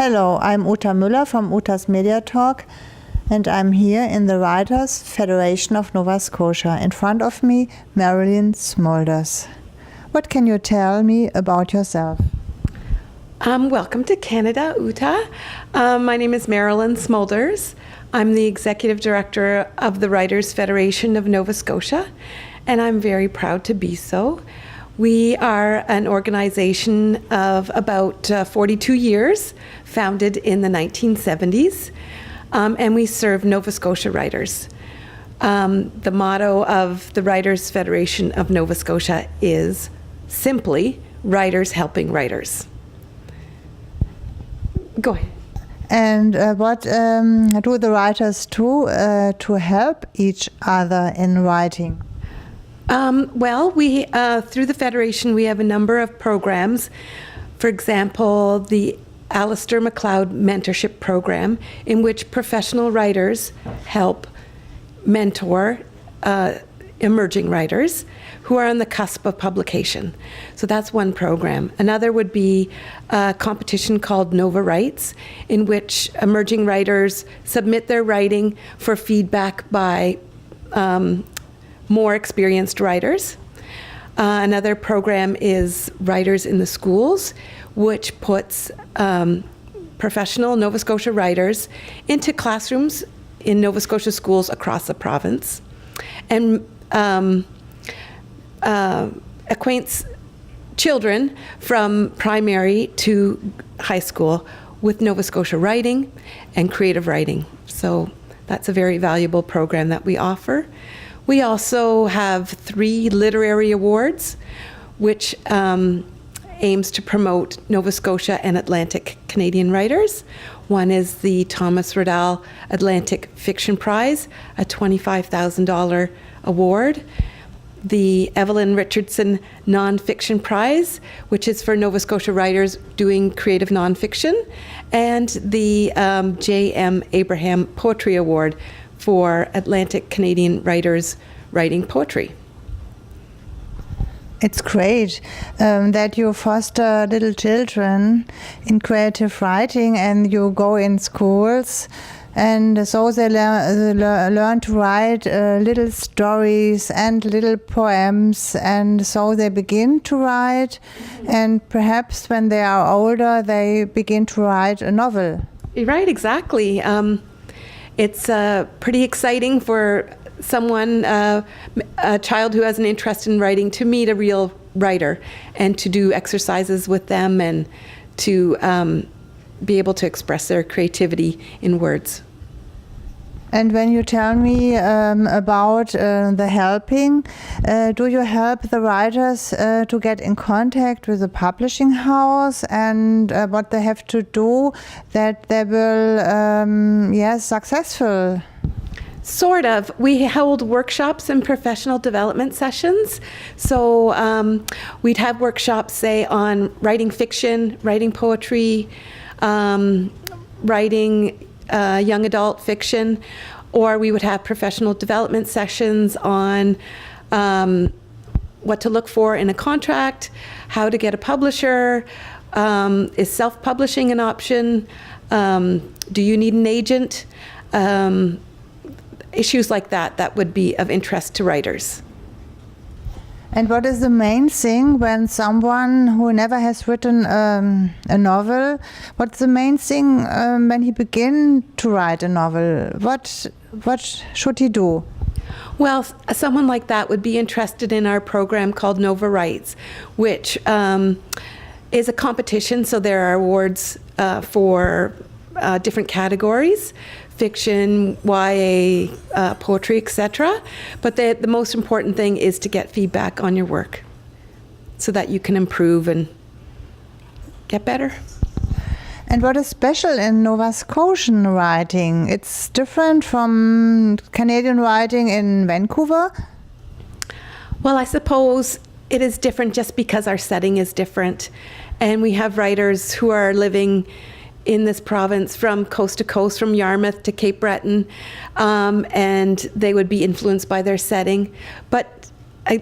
Hello, I'm Uta Müller from Uta's Media Talk, and I'm here in the Writers' Federation of Nova Scotia. In front of me, Marilyn Smulders. What can you tell me about yourself? Welcome to Canada, Uta. My name is Marilyn Smulders. I'm the Executive Director of the Writers' Federation of Nova Scotia, and I'm very proud to be so. We are an organization of about 42 years, founded in the 1970s, and we serve Nova Scotia writers. The motto of the Writers' Federation of Nova Scotia is simply, writers helping writers. Go ahead. And what do the writers do to help each other in writing? Well, we through the Federation, we have a number of programs. For example, the Alistair MacLeod Mentorship program, in which professional writers help mentor emerging writers who are on the cusp of publication. So that's one program. Another would be a competition called Nova Writes, in which emerging writers submit their writing for feedback by more experienced writers. Another program is Writers in the Schools, which puts professional Nova Scotia writers into classrooms in Nova Scotia schools across the province, and acquaints children from primary to high school with Nova Scotia writing and creative writing. So that's a very valuable program that we offer. We also have 3 literary awards, which aims to promote Nova Scotia and Atlantic Canadian writers. One is the Thomas Riddell Atlantic Fiction Prize, a $25,000 award. The Evelyn Richardson Nonfiction Prize, which is for Nova Scotia writers doing creative nonfiction, and the J.M. Abraham Poetry Award for Atlantic Canadian writers writing poetry. It's great that you foster little children in creative writing, and you go in schools, and so they learn to write little stories and little poems, and so they begin to write, and perhaps when they are older they begin to write a novel. Right, exactly. It's pretty exciting for someone, a child who has an interest in writing, to meet a real writer and to do exercises with them and to be able to express their creativity in words. And when you tell me about the helping, do you help the writers to get in contact with the publishing house, and what they have to do that they will, successful? Sort of. We hold workshops and professional development sessions. So we'd have workshops, say, on writing fiction, writing poetry, writing young adult fiction, or we would have professional development sessions on what to look for in a contract, how to get a publisher, is self-publishing an option, do you need an agent, issues like that would be of interest to writers. And what is the main thing when someone who never has written a novel, what's the main thing when he begins to write a novel? What should he do? Well, someone like that would be interested in our program called Nova Writes, which is a competition, so there are awards for different categories: fiction, YA, poetry, etc. But the most important thing is to get feedback on your work so that you can improve and get better. And what is special in Nova Scotian writing? It's different from Canadian writing in Vancouver? Well, I suppose it is different just because our setting is different. And we have writers who are living in this province from coast to coast, from Yarmouth to Cape Breton, and they would be influenced by their setting. But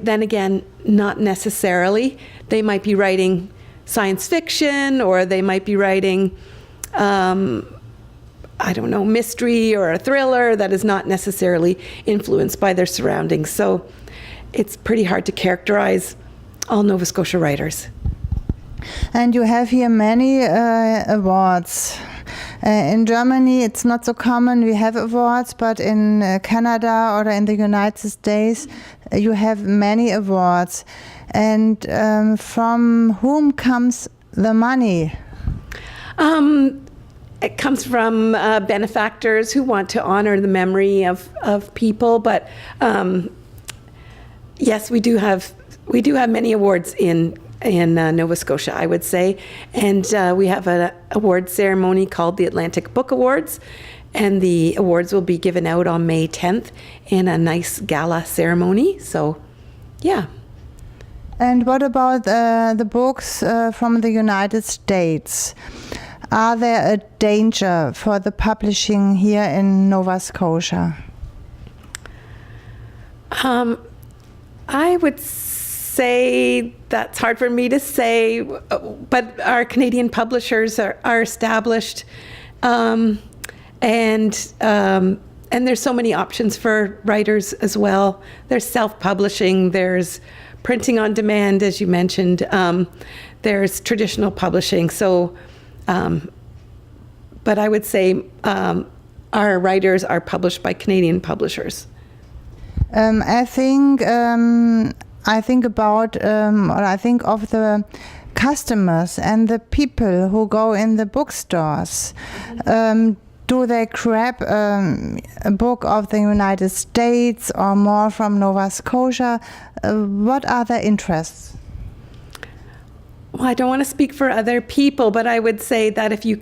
then again, not necessarily. They might be writing science fiction, or they might be writing I don't know, mystery or a thriller that is not necessarily influenced by their surroundings. So it's pretty hard to characterize all Nova Scotia writers. And you have here many awards. In Germany, it's not so common. We have awards, but in Canada or in the United States, you have many awards. And from whom comes the money? It comes from benefactors who want to honor the memory of people. But yes, we do have many awards in Nova Scotia, I would say. And we have an award ceremony called the Atlantic Book Awards. And the awards will be given out on May 10th in a nice gala ceremony. So, yeah. And what about the books from the United States? Are there a danger for the publishing here in Nova Scotia? I would say that's hard for me to say, but our Canadian publishers are established, and there's so many options for writers as well. There's self-publishing, there's printing on demand, as you mentioned, there's traditional publishing. So, but I would say our writers are published by Canadian publishers. I think about, or I think of the customers and the people who go in the bookstores. Do they grab a book of the United States or more from Nova Scotia? What are their interests? Well, I don't want to speak for other people, but I would say that if you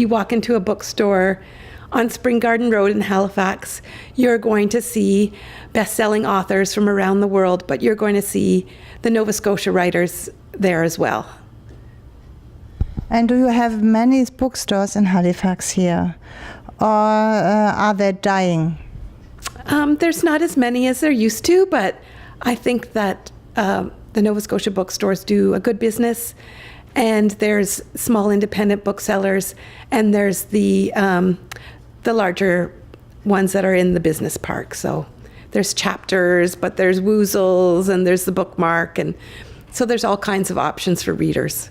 walk into a bookstore on Spring Garden Road in Halifax, you're going to see best-selling authors from around the world, but you're going to see the Nova Scotia writers there as well. And do you have many bookstores in Halifax here, or are they dying? There's not as many as there used to, but I think that the Nova Scotia bookstores do a good business, and there's small independent booksellers, and there's the larger ones that are in the business park. So there's Chapters, but there's Woozles, and there's the Bookmark, and so there's all kinds of options for readers.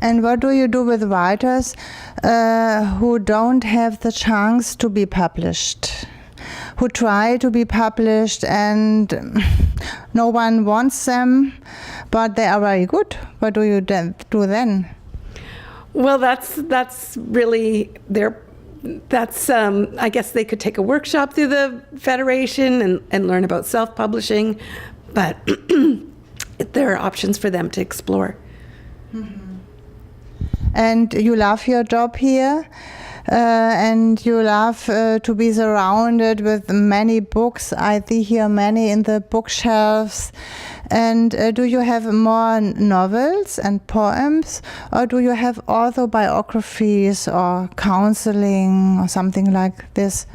And what do you do with writers who don't have the chance to be published? Who try to be published and no one wants them, but they are very good. What do you do then? Well, that's really I guess they could take a workshop through the Federation and learn about self-publishing, but there are options for them to explore. Mm-hmm. And you love your job here, and you love to be surrounded with many books. I see here many in the bookshelves. And do you have more novels and poems, or do you have also biographies or counseling or something like this?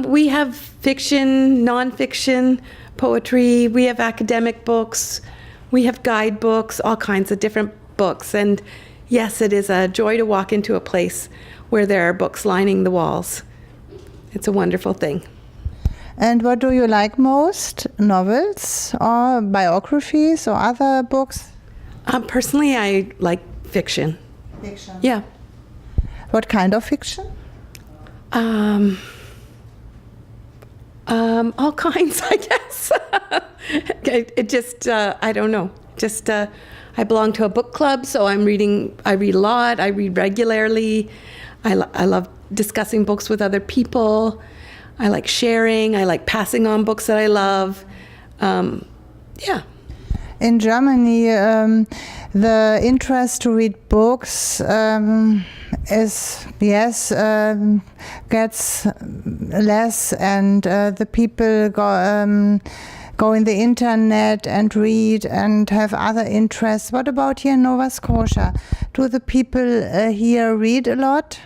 We have fiction, nonfiction, poetry. We have academic books. We have guidebooks, all kinds of different books. And yes, it is a joy to walk into a place where there are books lining the walls. It's a wonderful thing. And what do you like most? Novels or biographies or other books? Personally, I like fiction. Fiction? Yeah. What kind of fiction? All kinds, I guess. It just, I don't know. Just, I belong to a book club, so I read a lot, I read regularly. I love discussing books with other people. I like sharing. I like passing on books that I love. Yeah. In Germany, the interest to read books gets less, and the people go in the internet and read and have other interests. What about here in Nova Scotia? Do the people here read a lot?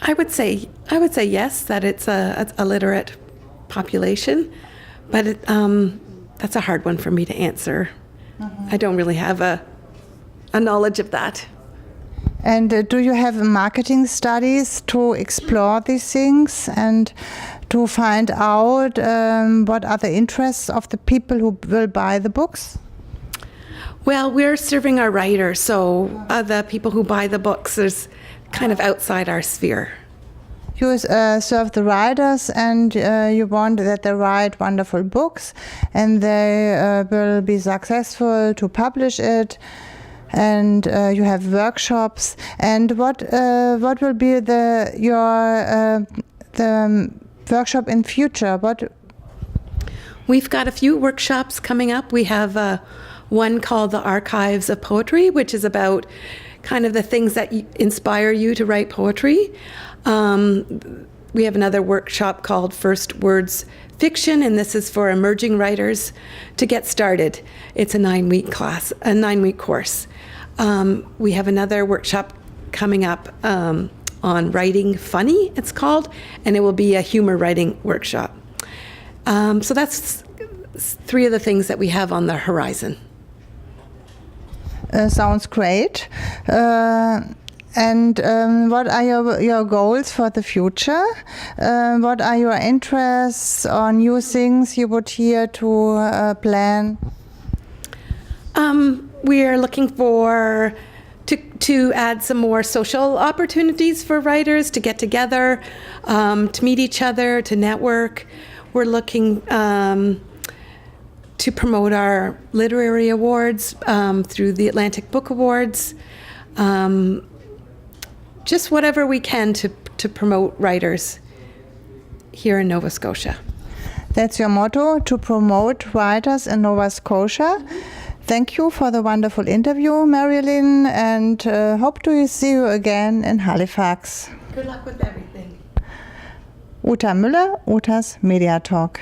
I would say yes, that it's a literate population, but that's a hard one for me to answer. I don't really have a knowledge of that. And do you have marketing studies to explore these things and to find out what are the interests of the people who will buy the books? Well, we're serving our writers, so the people who buy the books is kind of outside our sphere. You serve the writers, and you want that they write wonderful books, and they will be successful to publish it. And you have workshops. And what will be your workshop in future? We've got a few workshops coming up. We have one called the Archives of Poetry, which is about kind of the things that inspire you to write poetry. We have another workshop called First Words Fiction, and this is for emerging writers to get started. It's a 9-week class, a 9-week course. We have another workshop coming up on writing funny, it's called, and it will be a humor writing workshop. So that's 3 of the things that we have on the horizon. Sounds great. And what are your goals for the future? What are your interests or new things you would here to plan? We are looking for to add some more social opportunities for writers to get together, to meet each other, to network. We're looking to promote our literary awards through the Atlantic Book Awards. Just whatever we can to promote writers here in Nova Scotia. That's your motto, to promote writers in Nova Scotia. Thank you for the wonderful interview, Marilyn, and hope to see you again in Halifax. Good luck with everything. Uta Müller, Uta's Media Talk.